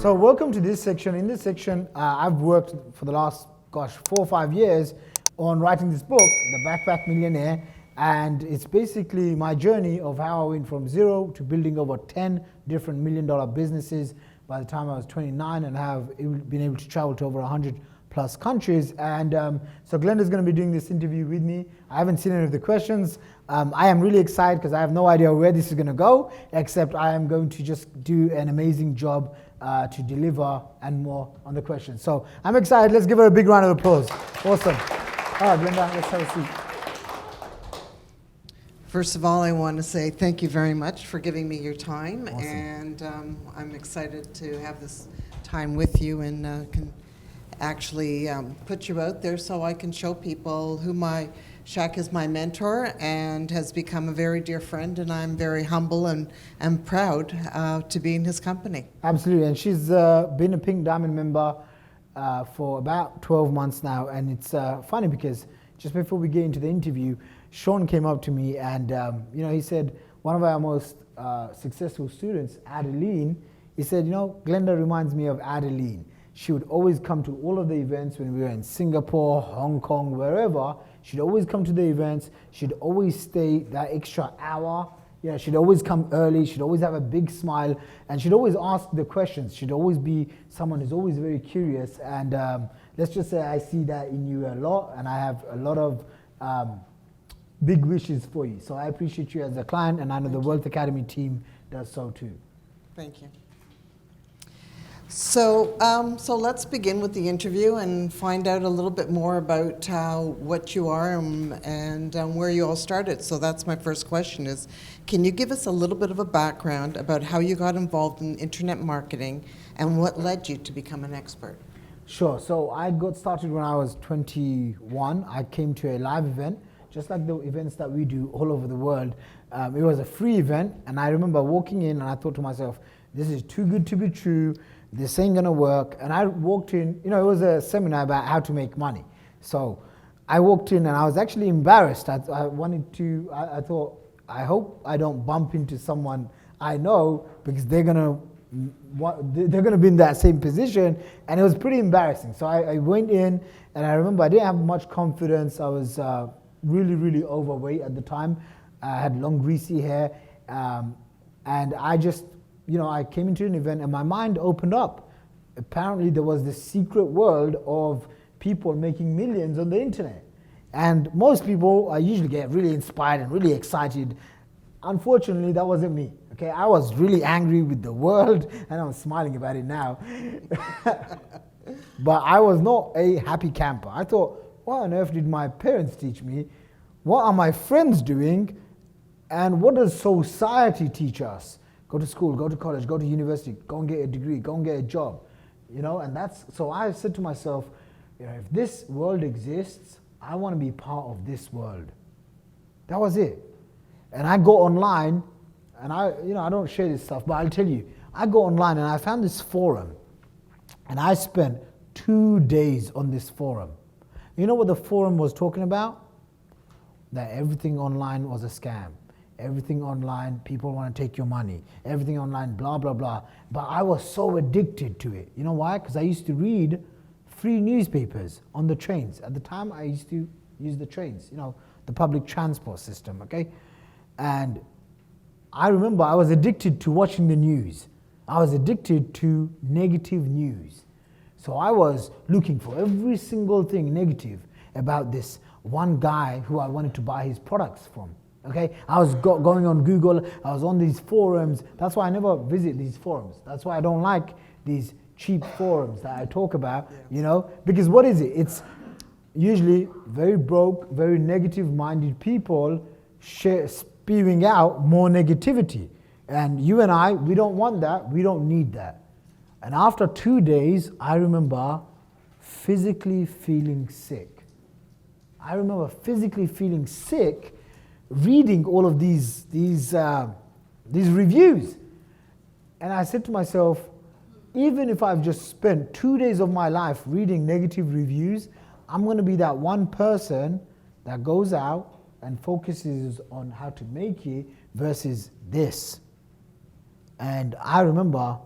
So welcome to this section. In this section, I've worked for the last, 4 or 5 years on writing this book, The Backpack Millionaire, and it's basically my journey of how I went from zero to building over 10 different million-dollar businesses by the time I was 29, and have been able to travel to over 100 plus countries. And so Glenda's going to be doing this interview with me. I haven't seen any of the questions. I am really excited because I have no idea where this is going to go, except I am going to just do an amazing job to deliver and more on the questions. So I'm excited. Let's give her a big round of applause. Awesome. All right, Glenda, let's have a seat. First of all, I want to say thank you very much for giving me your time. Awesome. And I'm excited to have this time with you and can actually put you out there so I can show people who Shaq is my mentor and has become a very dear friend, and I'm very humble and proud to be in his company. Absolutely, and she's been a Pink Diamond member for about 12 months now, and it's funny because just before we get into the interview, Sean came up to me and he said, one of our most successful students, Adeline, he said, Glenda reminds me of Adeline. She would always come to all of the events when we were in Singapore, Hong Kong, wherever. She'd always come to the events. She'd always stay that extra hour. She'd always come early. She'd always have a big smile, and she'd always ask the questions. She'd always be someone who's always very curious. And let's just say I see that in you a lot, and I have a lot of big wishes for you. So I appreciate you as a client, and I know the Wealth Academy team does so too. Thank you. So let's begin with the interview and find out a little bit more about what you are and where you all started. So that's my first question is, can you give us a little bit of a background about how you got involved in internet marketing and what led you to become an expert? Sure. So I got started when I was 21. I came to a live event, just like the events that we do all over the world. It was a free event, and I remember walking in and I thought to myself, this is too good to be true. This ain't gonna work. And I walked in, it was a seminar about how to make money. So I walked in and I was actually embarrassed. I thought, I hope I don't bump into someone I know, because they're gonna be in that same position. And it was pretty embarrassing. So I went in, and I remember I didn't have much confidence. I was really, really overweight at the time. I had long, greasy hair. And I just, I came into an event and my mind opened up. Apparently there was this secret world of people making millions on the internet. And most people, I usually get really inspired and really excited. Unfortunately, that wasn't me. Okay, I was really angry with the world, and I'm smiling about it now. But I was not a happy camper. I thought, what on earth did my parents teach me? What are my friends doing? And what does society teach us? Go to school, go to college, go to university, go and get a degree, go and get a job. And so I said to myself, if this world exists, I want to be part of this world. That was it. And I go online, and I don't share this stuff, but I'll tell you, I go online and I found this forum, and I spent 2 days on this forum. You know what the forum was talking about? That everything online was a scam. Everything online, people want to take your money. Everything online, blah, blah, blah. But I was so addicted to it. You know why? Because I used to read free newspapers on the trains. At the time, I used to use the trains, the public transport system, okay? And I remember I was addicted to watching the news. I was addicted to negative news. So I was looking for every single thing negative about this one guy who I wanted to buy his products from. Okay, I was going on Google, I was on these forums. That's why I never visit these forums. That's why I don't like these cheap forums that I talk about, because what is it? It's usually very broke, very negative-minded people spewing out more negativity. And you and I, we don't want that, we don't need that. And after 2 days, I remember physically feeling sick. I remember physically feeling sick reading all of these reviews. And I said to myself, even if I've just spent 2 days of my life reading negative reviews, I'm going to be that one person that goes out and focuses on how to make it versus this. And I remember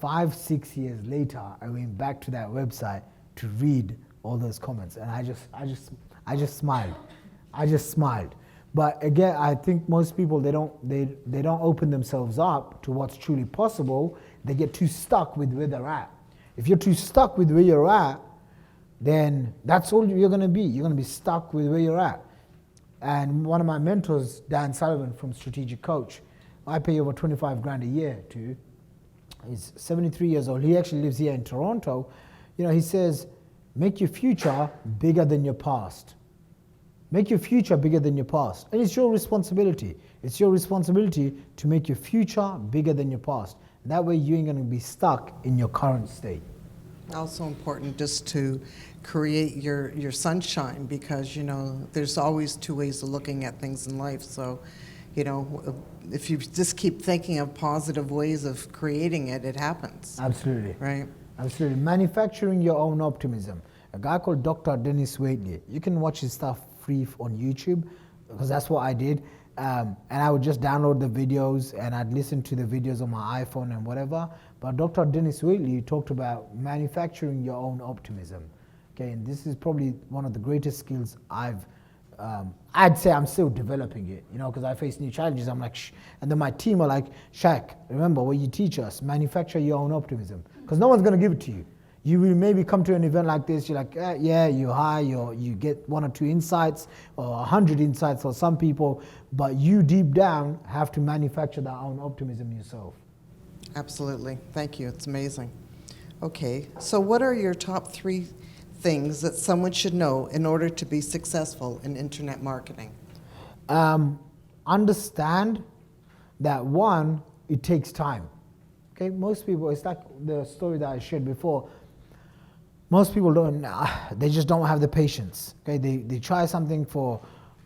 5-6 years later, I went back to that website to read all those comments, and I just smiled. I just smiled. But again, I think most people, they don't open themselves up to what's truly possible. They get too stuck with where they're at. If you're too stuck with where you're at, then that's all you're going to be. You're going to be stuck with where you're at. And one of my mentors, Dan Sullivan from Strategic Coach, I pay over 25 grand a year to. He's 73 years old. He actually lives here in Toronto. You know, he says, make your future bigger than your past. Make your future bigger than your past. And it's your responsibility. It's your responsibility to make your future bigger than your past. That way you ain't going to be stuck in your current state. Also important just to create your sunshine, because, you know, there's always two ways of looking at things in life. So, you know, if you just keep thinking of positive ways of creating it, it happens. Absolutely. Right? Absolutely. Manufacturing your own optimism. A guy called Dr. Dennis Waitley. You can watch his stuff free on YouTube, because that's what I did. And I would just download the videos and I'd listen to the videos on my iPhone and whatever. But Dr. Dennis Waitley talked about manufacturing your own optimism. Okay, and this is probably one of the greatest skills I'd say I'm still developing it, you know, because I face new challenges. I'm like, and then my team are like, Shaq, remember what you teach us, manufacture your own optimism, because no one's going to give it to you. You will maybe come to an event like this, you're like, yeah, you're high, you get 1 or 2 insights or 100 insights for some people, but you deep down have to manufacture that own optimism yourself. Absolutely. Thank you. It's amazing. Okay, so what are your top 3 things that someone should know in order to be successful in internet marketing? Understand that, one, it takes time. Okay, most people, it's like the story that I shared before. Most people they just don't have the patience. Okay, they try something for,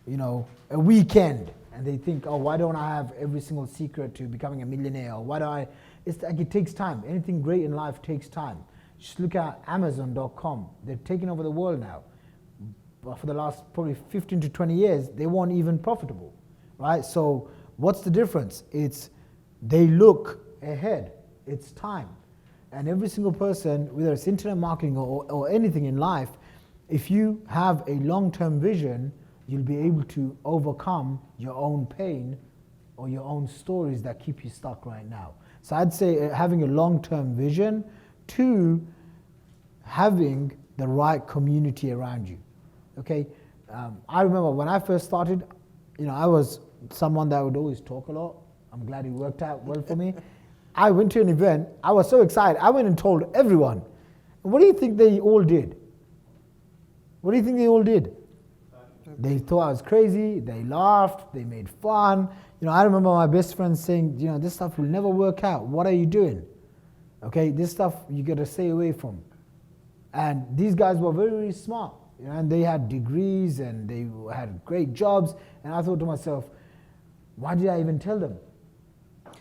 you know, a weekend, and they think, oh, why don't I have every single secret to becoming a millionaire? Or why do I? It's like it takes time. Anything great in life takes time. Just look at Amazon.com. They're taking over the world now. But for the last probably 15 to 20 years, they weren't even profitable, right? So what's the difference? It's they look ahead. It's time. And every single person, whether it's internet marketing or anything in life, if you have a long-term vision, you'll be able to overcome your own pain or your own stories that keep you stuck right now. So I'd say having a long-term vision, 2, having the right community around you. Okay, I remember when I first started, you know, I was someone that would always talk a lot. I'm glad it worked out well for me. I went to an event, I was so excited, I went and told everyone. What do you think they all did? What do you think they all did? They thought I was crazy, they laughed, they made fun. You know, I remember my best friend saying, you know, this stuff will never work out. What are you doing? Okay, this stuff you gotta stay away from. And these guys were very, very smart. You know, and they had degrees and they had great jobs. And I thought to myself, why did I even tell them?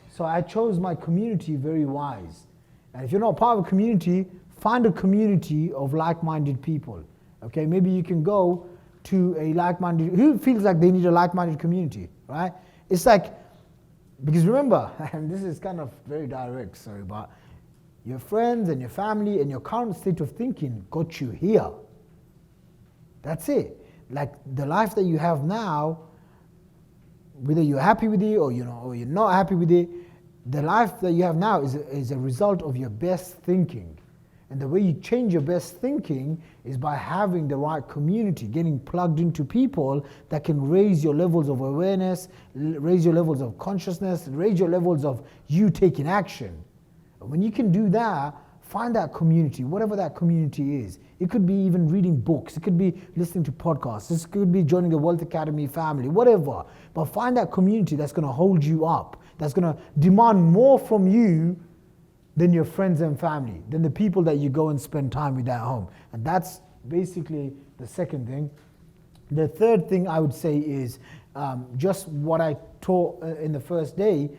So I chose my community very wise. And if you're not part of a community, find a community of like-minded people. Okay, maybe you can go to a like-minded, who feels like they need a like-minded community, right? It's like, because remember, and this is kind of very direct, sorry, but your friends and your family and your current state of thinking got you here. That's it. Like the life that you have now, whether you're happy with it or you're not happy with it, the life that you have now is a result of your best thinking. And the way you change your best thinking is by having the right community, getting plugged into people that can raise your levels of awareness, raise your levels of consciousness, raise your levels of you taking action. When you can do that, find that community, whatever that community is. It could be even reading books. It could be listening to podcasts. This could be joining the Wealth Academy family, whatever. But find that community that's going to hold you up, that's going to demand more from you than your friends and family, than the people that you go and spend time with at home. And that's basically the second thing. The third thing I would say is just what I taught in the first day.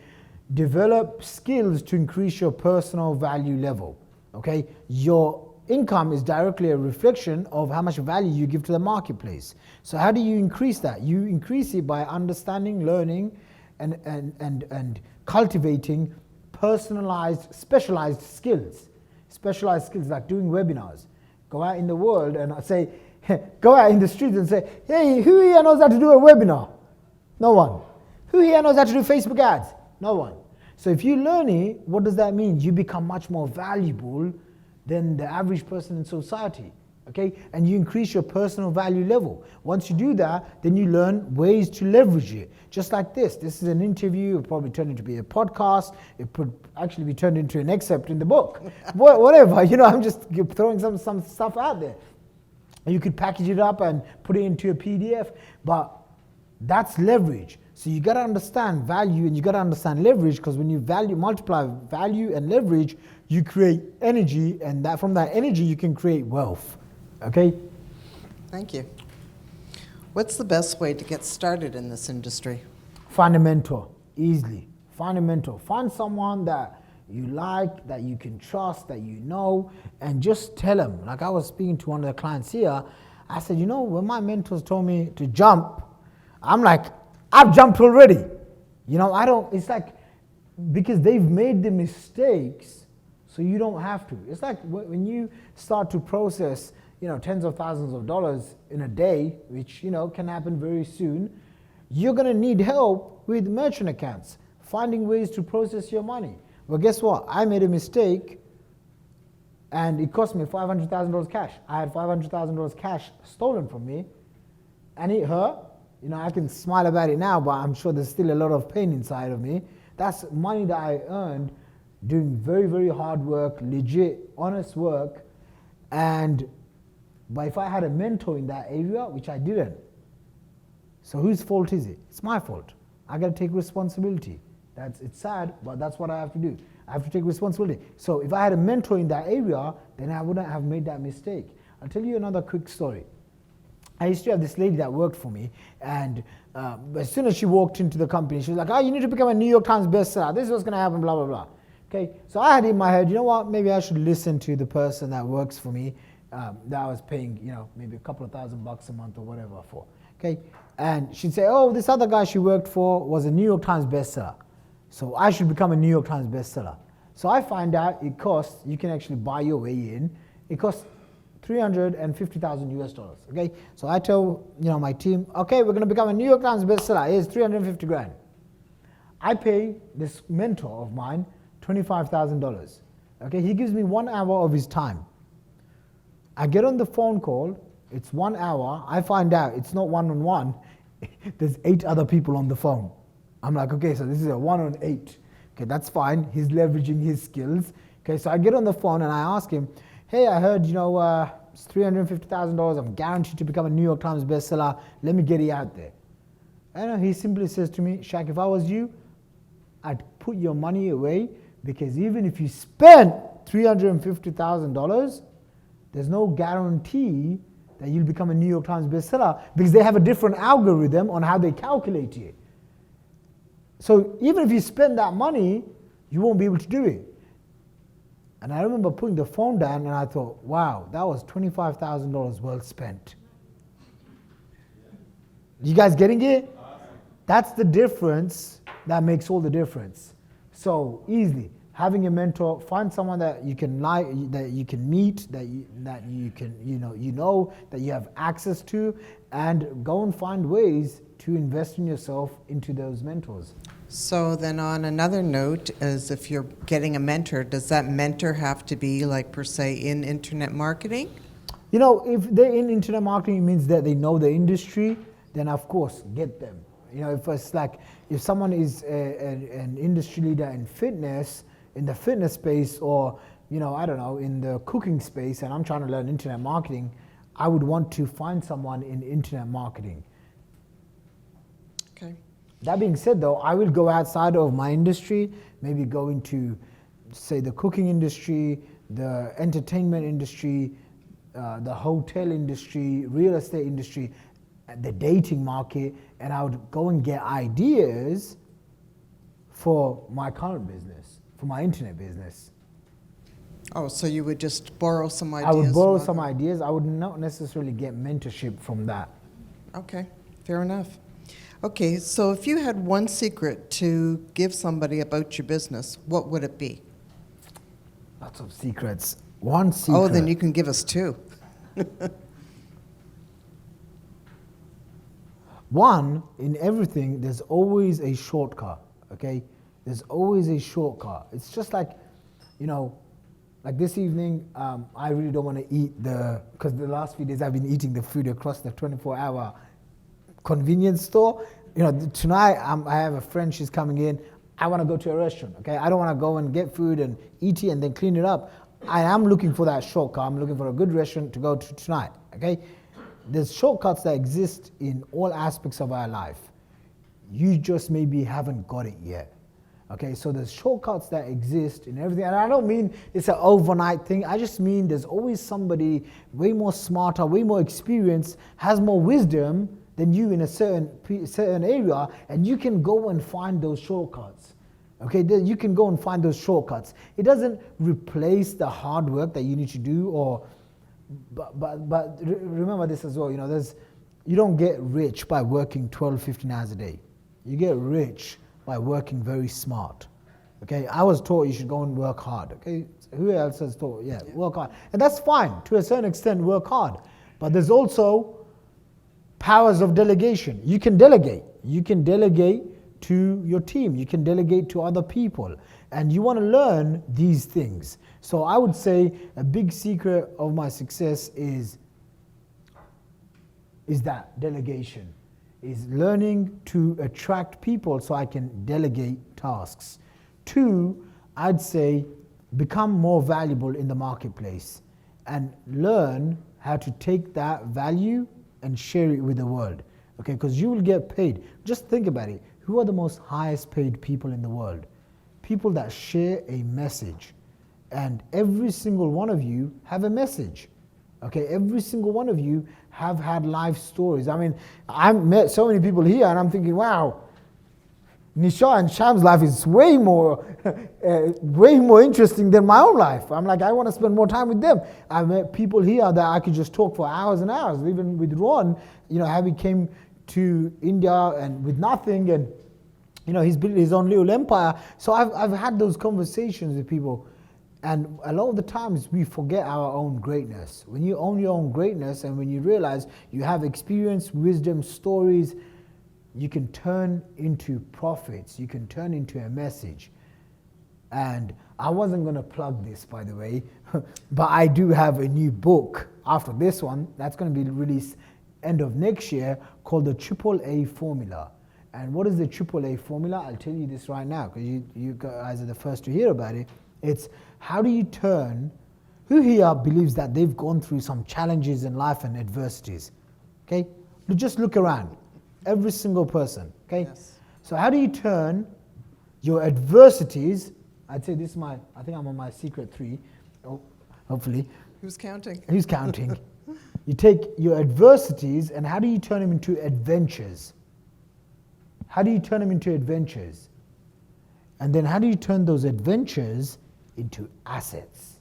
Develop skills to increase your personal value level. Okay, your income is directly a reflection of how much value you give to the marketplace. So how do you increase that? You increase it by understanding, learning, and cultivating personalized, specialized skills. Specialized skills like doing webinars. Go out in the world and say, go out in the streets and say, hey, who here knows how to do a webinar? No one. Who here knows how to do Facebook ads? No one. So if you learn it, what does that mean? You become much more valuable than the average person in society. Okay? And you increase your personal value level. Once you do that, then you learn ways to leverage it. Just like this. This is an interview. It'll probably turn into be a podcast. It could actually be turned into an excerpt in the book. Whatever. You know, I'm just throwing some stuff out there. You could package it up and put it into a PDF. But that's leverage. So you got to understand value and you got to understand leverage, because when you multiply value and leverage, you create energy, and that from that energy you can create wealth. Okay? Thank you. What's the best way to get started in this industry? Find a mentor, easily. Find a mentor. Find someone that you like, that you can trust, that you know, and just tell them. Like I was speaking to one of the clients here, I said, you know, when my mentors told me to jump, I'm like, I've jumped already. You know, it's like, because they've made the mistakes, so you don't have to. It's like when you start to process, you know, tens of thousands of dollars in a day, which, you know, can happen very soon, you're gonna need help with merchant accounts, finding ways to process your money. Well, guess what? I made a mistake and it cost me $500,000 cash. I had $500,000 cash stolen from me, and it hurt. You know, I can smile about it now, but I'm sure there's still a lot of pain inside of me. That's money that I earned doing very, very hard work, legit, honest work. But if I had a mentor in that area, which I didn't, so whose fault is it? It's my fault. I got to take responsibility. It's sad, but that's what I have to do. I have to take responsibility. So if I had a mentor in that area, then I wouldn't have made that mistake. I'll tell you another quick story. I used to have this lady that worked for me, and as soon as she walked into the company, she was like, oh, you need to become a New York Times bestseller. This is what's going to happen, blah, blah, blah. Okay, so I had in my head, you know what, maybe I should listen to the person that works for me, that I was paying, you know, maybe a couple of $1,000 a month or whatever for. Okay, and she'd say, oh, this other guy she worked for was a New York Times bestseller, so I should become a New York Times bestseller. So I find out it costs, you can actually buy your way in, it costs $350,000 US dollars. Okay, so I tell, you know, my team, okay, we're going to become a New York Times bestseller. Here's 350 grand. I pay this mentor of mine $25,000. Okay, he gives me 1 hour of his time. I get on the phone call. It's 1 hour. I find out it's not one-on-one. There's 8 other people on the phone. I'm like, okay, so this is a 1-on-8. Okay, that's fine. He's leveraging his skills. Okay, so I get on the phone and I ask him, hey, I heard, you know, it's $350,000. I'm guaranteed to become a New York Times bestseller. Let me get it out there. And he simply says to me, Shaq, if I was you, I'd put your money away, because even if you spend $350,000, there's no guarantee that you'll become a New York Times bestseller, because they have a different algorithm on how they calculate it. So even if you spend that money, you won't be able to do it. And I remember putting the phone down and I thought, wow, that was $25,000 well spent. You guys getting it? That's the difference that makes all the difference. So easily, having a mentor, find someone that you can that you can meet, that you can that you have access to, and go and find ways to invest in yourself into those mentors. So then on another note, is if you're getting a mentor, does that mentor have to be like per se in internet marketing? You know, if they're in internet marketing, it means that they know the industry, then of course get them. You know, if it's like, if someone is an industry leader in fitness, in the fitness space, or, you know, I don't know, in the cooking space, and I'm trying to learn internet marketing, I would want to find someone in internet marketing. Okay. That being said, though, I will go outside of my industry, maybe go into, say, the cooking industry, the entertainment industry, the hotel industry, real estate industry, the dating market, and I would go and get ideas for my current business, for my internet business. Oh, so you would just borrow some ideas? I would borrow some ideas. I would not necessarily get mentorship from that. Okay, fair enough. Okay, so if you had one secret to give somebody about your business, what would it be? Lots of secrets. One secret. Oh, then you can give us two. One, in everything, there's always a shortcut, okay? There's always a shortcut. It's just like, you know, like this evening, I really don't want to eat because the last few days I've been eating the food across the 24-hour convenience store. You know, tonight I have a friend, she's coming in. I want to go to a restaurant, okay? I don't want to go and get food and eat it and then clean it up. I am looking for that shortcut. I'm looking for a good restaurant to go to tonight, okay? There's shortcuts that exist in all aspects of our life. You just maybe haven't got it yet. Okay, so there's shortcuts that exist in everything. And I don't mean it's an overnight thing. I just mean there's always somebody way more smarter, way more experienced, has more wisdom than you in a certain area, and you can go and find those shortcuts. Okay, you can go and find those shortcuts. It doesn't replace the hard work that you need to do, but remember this as well. You know, you don't get rich by working 12, 15 hours a day. You get rich by working very smart. Okay, I was taught you should go and work hard. Okay, who else has taught? Yeah, work hard, and that's fine to a certain extent. Work hard, but there's also powers of delegation. You can delegate. You can delegate to your team. You can delegate to other people, and you want to learn these things. So I would say a big secret of my success is that delegation, is learning to attract people so I can delegate tasks. 2, I'd say become more valuable in the marketplace and learn how to take that value and share it with the world. Okay, because you will get paid. Just think about it. Who are the most highest paid people in the world? People that share a message. And every single one of you have a message. Okay, every single one of you have had life stories. I mean, I've met so many people here and I'm thinking, wow, Nisha and Sham's life is way more interesting than my own life. I'm like, I want to spend more time with them. I've met people here that I could just talk for hours and hours. Even with Ron, you know, how he came to India and with nothing, and you know, he's built his own little empire. So I've had those conversations with people, and a lot of the times we forget our own greatness. When you own your own greatness and when you realize you have experience, wisdom, stories, you can turn into profits, you can turn into a message. And I wasn't going to plug this, by the way, but I do have a new book after this one that's going to be released end of next year called the AAA Formula. And what is the AAA Formula? I'll tell you this right now because you guys are the first to hear about it. It's how do you turn, who here believes that they've gone through some challenges in life and adversities? Okay? Just look around. Every single person. Okay? Yes. So how do you turn your adversities, I'd say this is I think I'm on my secret 3, hopefully. Who's counting? Who's counting? You take your adversities and how do you turn them into adventures? How do you turn them into adventures? And then how do you turn those adventures into assets?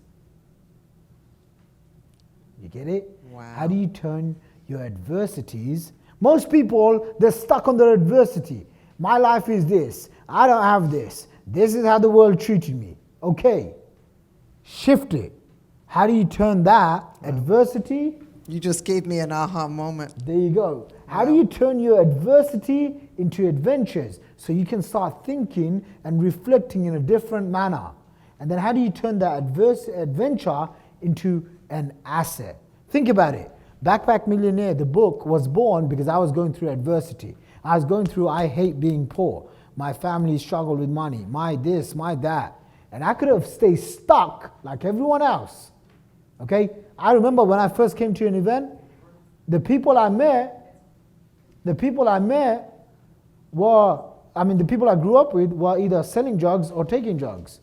You get it? Wow. How do you turn your adversities? Most people, they're stuck on their adversity. My life is this. I don't have this. This is how the world treated me. Okay. Shift it. How do you turn that adversity? You just gave me an aha moment. There you go. How do you turn your adversity into adventures so you can start thinking and reflecting in a different manner? And then how do you turn that adventure into an asset? Think about it. Backpack Millionaire, the book, was born because I was going through adversity. I was going through, I hate being poor. My family struggled with money. My this, my that. And I could have stayed stuck like everyone else. Okay? I remember when I first came to an event, the people I met were, the people I grew up with were either selling drugs or taking drugs.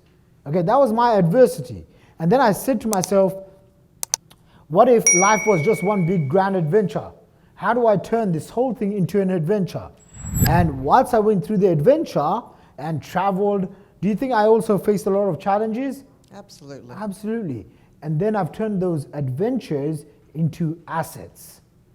Okay, that was my adversity. And then I said to myself, what if life was just one big grand adventure? How do I turn this whole thing into an adventure? And once I went through the adventure and traveled, do you think I also faced a lot of challenges? Absolutely. Absolutely. And then I've turned those adventures into assets.